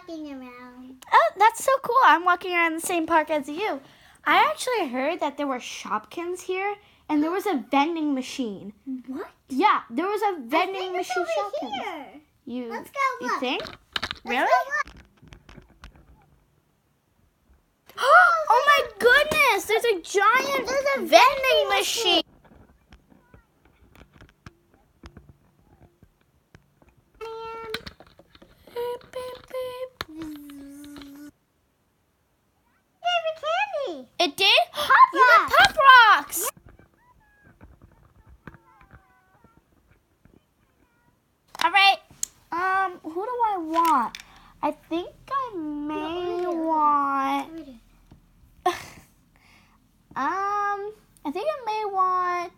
walking around. Oh, that's so cool. I'm walking around the same park as you. I actually heard that there were Shopkins here, and there was a vending machine. What? Yeah, there was a vending machine. Over here. Let's go look. You think? Really? Let's go look. Oh my goodness! There's a giant vending machine. Candy. It did? Pop You got Rocks. Pop Rocks. All right. Who do I want? I think I may want. I think I may want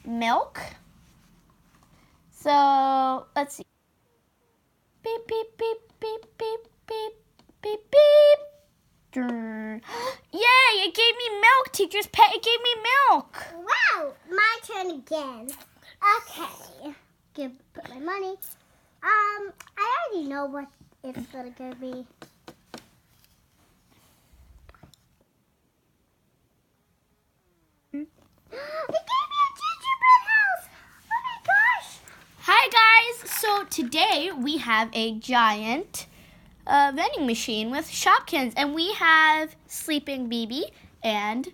milk. So let's see. Beep beep beep beep beep beep beep beep. Yay! It gave me milk. Teacher's pet. It gave me milk. Wow! My turn again. Okay. Put my money. I already know what it's gonna be. It gave me a gingerbread house! Oh my gosh! Hi guys! So today we have a giant vending machine with Shopkins, and we have Sleeping Baby and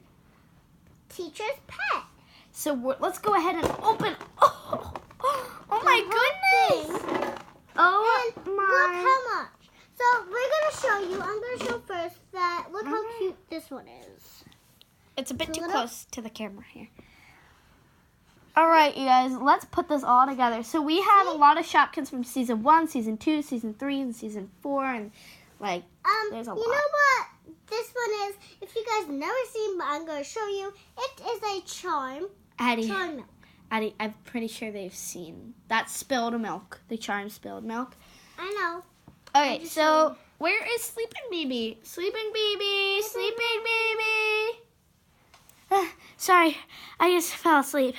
Teacher's pet. So let's go ahead and open. Oh my goodness! Oh And my! look how much. So we're gonna show you. I'm gonna show first that look how cute this one is. It's a bit It's a too little- close to the camera here. All right, you guys, let's put this all together. So we have a lot of Shopkins from season 1, season 2, season 3, and season 4, and like there's a lot. You know what this one is? If you guys never seen, but I'm gonna show you. It is a charm. Charm milk. Addie, I'm pretty sure they've seen that spilled milk. The charm spilled milk. I know. Okay, just so showing. where is Sleeping Baby? Sleeping Baby, Sleeping Baby. Sorry, I just fell asleep.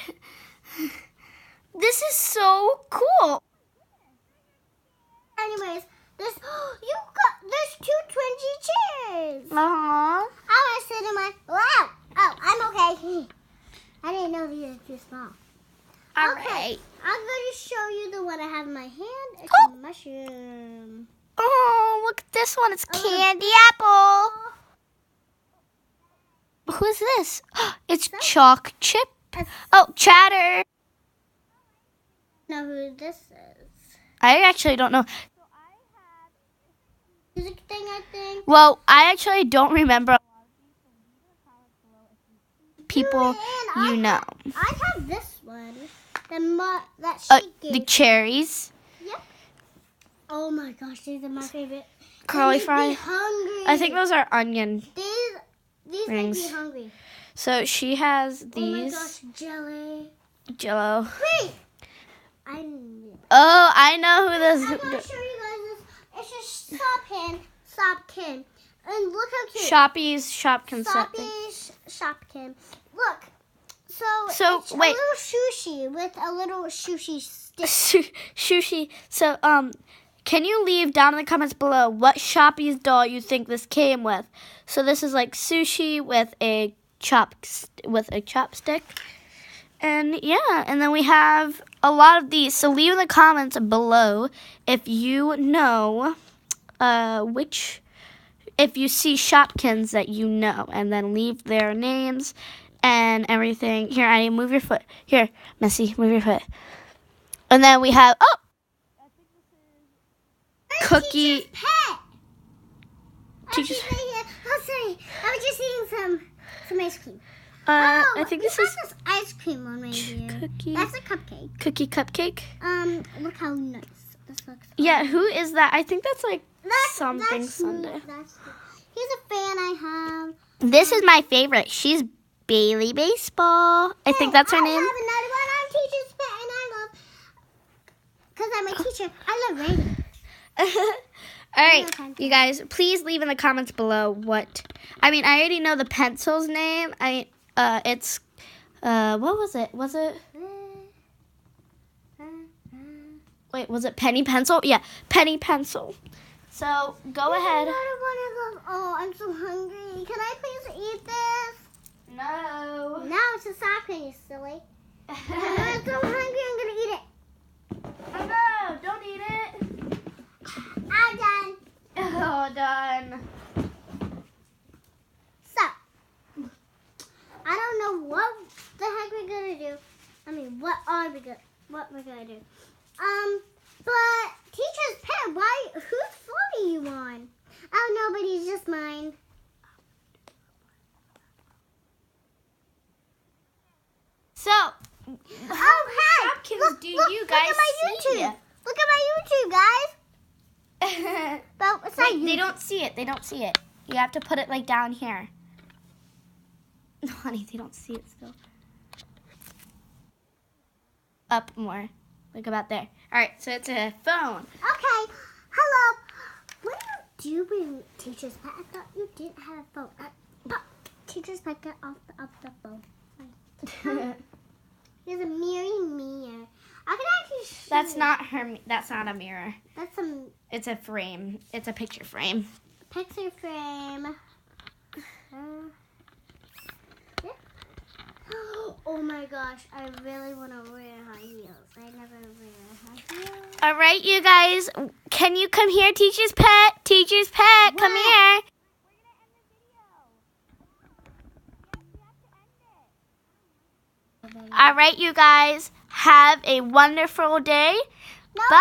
This is so cool. Anyways, there's two twingy chairs. Uh-huh. I want to sit in my. Wow. Oh, I'm okay. I didn't know these are too small. All Okay. right. I'm going to show you the one I have in my hand. It's Oh. a mushroom. Oh, look at this one. It's Oh, Candy Apple. Who's this? It's Chalk Chip. Oh, Chatter. Know who this is? I actually don't know. Music thing, I think. Well, I actually don't remember people And you know. I have this one. That she The gave. cherries, Yep. Oh my gosh, these are my favorite. curly They make fry. me hungry. I think those are onion. These rings. make me hungry. So she has Oh my these gosh, jelly. Jello. Wait. I knew. Oh, I know who I'm this. gonna show you guys this. It's just Shopkin. And look how cute. Shopkins set thing. Shopkin. Look. So, it's wait. a little sushi with a little sushi stick. Sushi. So, can you leave down in the comments below what Shoppy's doll you think this came with? So this is like sushi with a chopstick. And yeah, and then we have a lot of these. So leave in the comments below if you know if you see Shopkins that you know, and then leave their names and everything. Here, Addie, move your foot. Here, Missy, move your foot. And then we have Cookie. Teacher's pet. Teacher's- Oh, sorry. I was just eating some ice cream. I think this we is have this ice cream one right here. Cookie. That's a cupcake. Cookie Cupcake. Look how nice this looks. Yeah, who is that? I think that's like something that's Sunday. He's a fan I have. This is my favorite. She's Bailey Baseball. I think that's her I name. have another one. I'm teacher's pet, and I love because I'm a teacher. I love writing. All right, you guys, please leave in the comments below what. I mean, I already know the pencil's name. It's what was it? Was it? Wait, was it Penny Pencil? Yeah, Penny Pencil. So go ahead. Oh, I'm so hungry. Can I please eat this? No. No, it's a sock cream, you silly. I'm so hungry, I'm gonna eat it. Oh no, don't eat it. I'm done. Oh, done. So, I don't know what the heck we're gonna do. I mean, what we're gonna do. But teacher's pet, whose floor are you on? Oh, nobody's just mine. So, Oh, hey! Shopkins, do you guys look at my see YouTube. Look at my YouTube, guys. it? But it's not Wait, they YouTube. don't see it. They don't see it. You have to put it like down here. No, honey, they don't see it still. Up more. Like about there. All right, so it's a phone. Okay. Hello. What are you doing, teacher's pet? I thought you didn't have a phone. Teacher's pet, get off the phone. There's a mirror. I can actually show That's you. not her. That's not a mirror. That's some It's a frame. It's a picture frame. picture frame. Yeah. Oh my gosh, I really want to wear high heels. I never wear high heels. All right, you guys. Can you come here, Teacher's Pet? Teacher's Pet, come What? here. All right, you guys. Have a wonderful day. No, Bye.